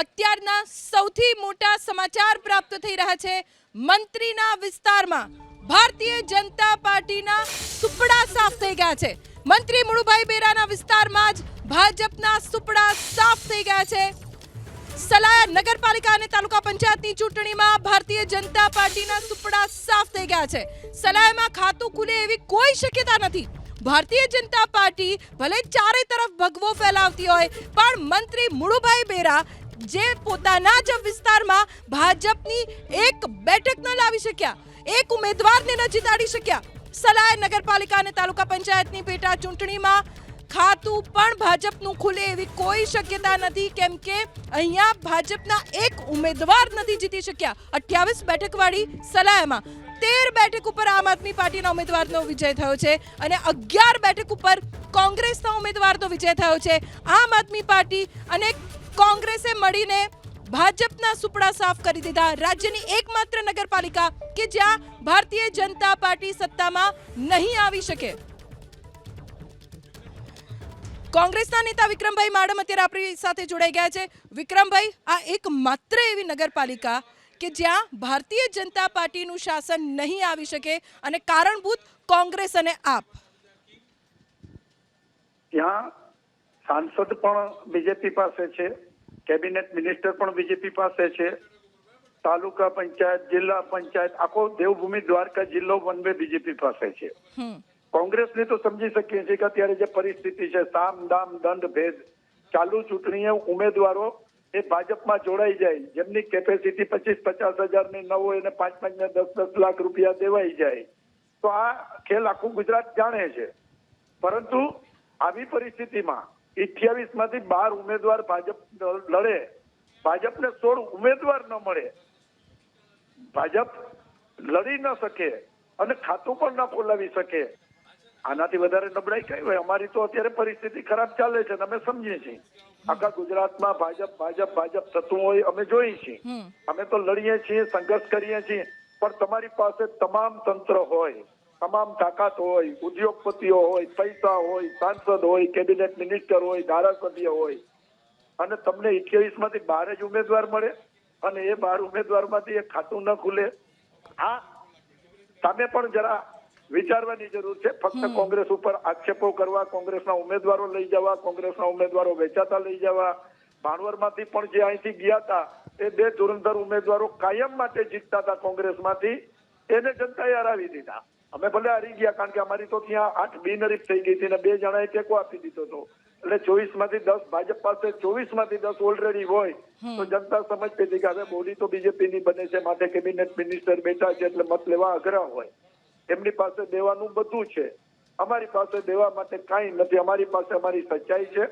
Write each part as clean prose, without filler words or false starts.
અત્યારના સૌથી મોટા સમાચાર પ્રાપ્ત થઈ રહ્યા છે મંત્રીના વિસ્તારમાં ભારતીય જનતા પાર્ટીના સુપડા સાફ થઈ ગયા છે। મંત્રી મુળુભાઈ બેરાના વિસ્તારમાં જ ભાજપના સુપડા સાફ થઈ ગયા છે। સલાયા નગરપાલિકા અને તાલુકા પંચાયતની ચૂંટણીમાં ભારતીય જનતા પાર્ટીના સુપડા સાફ થઈ ગયા છે। સલાયામાં ખાતું ખુલે એવી કોઈ શક્યતા નથી। ભારતીય જનતા પાર્ટી ભલે ચારે તરફ ભગવો ફેલાવતી હોય પણ મંત્રી મુળુભાઈ બેરા જે પોતાના જ વિસ્તારમાં ભાજપની એક બેઠક ન લાવી શક્યા, એક ઉમેદવારને ન જીતાડી શક્યા। સલાયા નગરપાલિકા અને તાલુકા પંચાયતની પેટા ચૂંટણીમાં ખાતું પણ ભાજપનું ખુલે એવી કોઈ શક્યતા નથી, કેમ કે અહીંયા ભાજપના એક ઉમેદવાર નથી જીતી શક્યા। 28 બેઠકવાળી સલાયામાં 13 બેઠક ઉપર આમ આદમી પાર્ટીના ઉમેદવારનો વિજય થયો છે અને 11 બેઠક ઉપર કોંગ્રેસના ઉમેદવારનો વિજય થયો છે। આમ આદમી પાર્ટી અને કોંગ્રેસે મળીને ભાજપના સુપડા સાફ કરી દીધા। રાજ્યની એકમાત્ર નગરપાલિકા કે જ્યાં ભારતીય જનતા પાર્ટી સત્તામાં નહીં આવી શકે। કોંગ્રેસના નેતા વિક્રમભાઈ માડમ અત્યારે આપણી સાથે જોડાઈ ગયા છે। વિક્રમભાઈ, આ એકમાત્ર એવી નગરપાલિકા કે જ્યાં ભારતીય જનતા પાર્ટીનું શાસન નહીં આવી શકે અને કારણભૂત કોંગ્રેસ અને આપ, ત્યાં સાંસદ પણ બીજેપી પાસે છે, કેબિનેટ મિનિસ્ટર પણ બીજેપી પાસે છે, તાલુકા પંચાયત, જિલ્લા પંચાયત, આખો દેવભૂમિ દ્વારકા જિલ્લો વન વે બીજેપી પાસે છે। કોંગ્રેસને તો સમજી શકીએ છીએ કે અત્યારે જે પરિસ્થિતિ છે, સામ દામ દંડ ભેદ, ચાલુ ચૂંટણીએ ઉમેદવારો એ ભાજપમાં જોડાઈ જાય, જેમની કેપેસિટી 25-50 હજારની ન હોય અને 5-5 ને 10-10 લાખ રૂપિયા દેવાઈ જાય, તો આ ખેલ આખું ગુજરાત જાણે છે। પરંતુ આવી પરિસ્થિતિમાં 28 માંથી 12 ઉમેદવાર ભાજપ લડે, ભાજપને 16 ઉમેદવાર ન મળે, ભાજપ લડી ન શકે અને ખાતું પણ ન ખોલાવી શકે, આનાથી વધારે નબળાઈ કઈ હોય? અમારી તો અત્યારે પરિસ્થિતિ ખરાબ ચાલે છે, અમે સમજીએ છીએ। આખા ગુજરાતમાં ભાજપ ભાજપ ભાજપ થતું હોય અમે જોઈએ છીએ, અમે તો લડીએ છીએ, સંઘર્ષ કરીએ છીએ, પણ તમારી પાસે તમામ તંત્ર હોય, તમામ તાકાત હોય, ઉદ્યોગપતિઓ હોય, પૈસા હોય, સાંસદ હોય, કેબિનેટ મિનિસ્ટર હોય, ધારાસભ્ય હોય, અને તમને 28 માંથી 12 જ ઉમેદવાર મળે અને એ 12 ઉમેદવારમાંથી એક ખાતું ન ખુલે, આ સામે પણ જરા વિચારવાની જરૂર છે। ફક્ત કોંગ્રેસ ઉપર આક્ષેપો કરવા, કોંગ્રેસના ઉમેદવારો લઈ જવા, કોંગ્રેસના ઉમેદવારો વેચાતા લઈ જવા, ભાણવરમાંથી પણ જે અહીંથી ગયા હતા એ 2 ધુરંધર ઉમેદવારો કાયમ માટે જીતતા હતા કોંગ્રેસમાંથી, એને જનતાએ હરાવી દીધા। અમે ભલે હારી ગયા, કારણ કે અમારી તો ત્યાં 8 બિનહરીફ થઈ ગઈ હતી અને 2 જણાએ ટેકો આપી દીધો હતો, એટલે 24 માંથી 10 ભાજપ પાસે, 24 માંથી 10 ઓલરેડી હોય તો જનતા સમજતી હતી કે હવે બોલી તો બીજેપીની બને છે, માટે કેબિનેટ મિનિસ્ટર બેઠા છે એટલે મત લેવા અઘરા હોય, એમની પાસે દેવાનું બધું છે, અમારી પાસે દેવા માટે કાંઈ નથી, અમારી પાસે અમારી સચ્ચાઈ છે,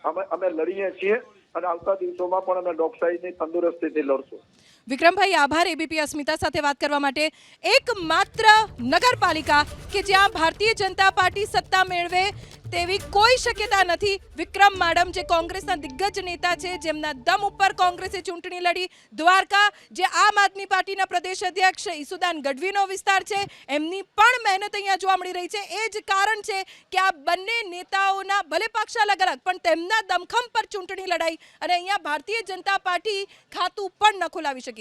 અમે લડીએ છીએ અને આવતા દિવસોમાં પણ અમે લોકશાહીની તંદુરસ્તીથી લડશું। વિક્રમભાઈ, આભાર એબીપી અસ્મિતા સાથે વાત કરવા માટે। એકમાત્ર નગરપાલિકા કે જ્યાં ભારતીય જનતા પાર્ટી સત્તા મેળવે તેવી કોઈ શક્યતા નથી। વિક્રમ માડમ જે કોંગ્રેસના દિગ્ગજ નેતા છે, જેમના દમ ઉપર કોંગ્રેસે ચૂંટણી લડી। દ્વારકા જે આમ આદમી પાર્ટીના પ્રદેશ અધ્યક્ષ ઈસુદાન ગઢવીનો વિસ્તાર છે, એમની પણ મહેનત અહીંયા જોવા મળી રહી છે। એ જ કારણ છે કે આ બંને નેતાઓના ભલે પક્ષ અલગ અલગ પણ તેમના દમખમ પર ચૂંટણી લડાઈ અને અહીંયા ભારતીય જનતા પાર્ટી ખાતું પણ ન ખોલાવી શકી।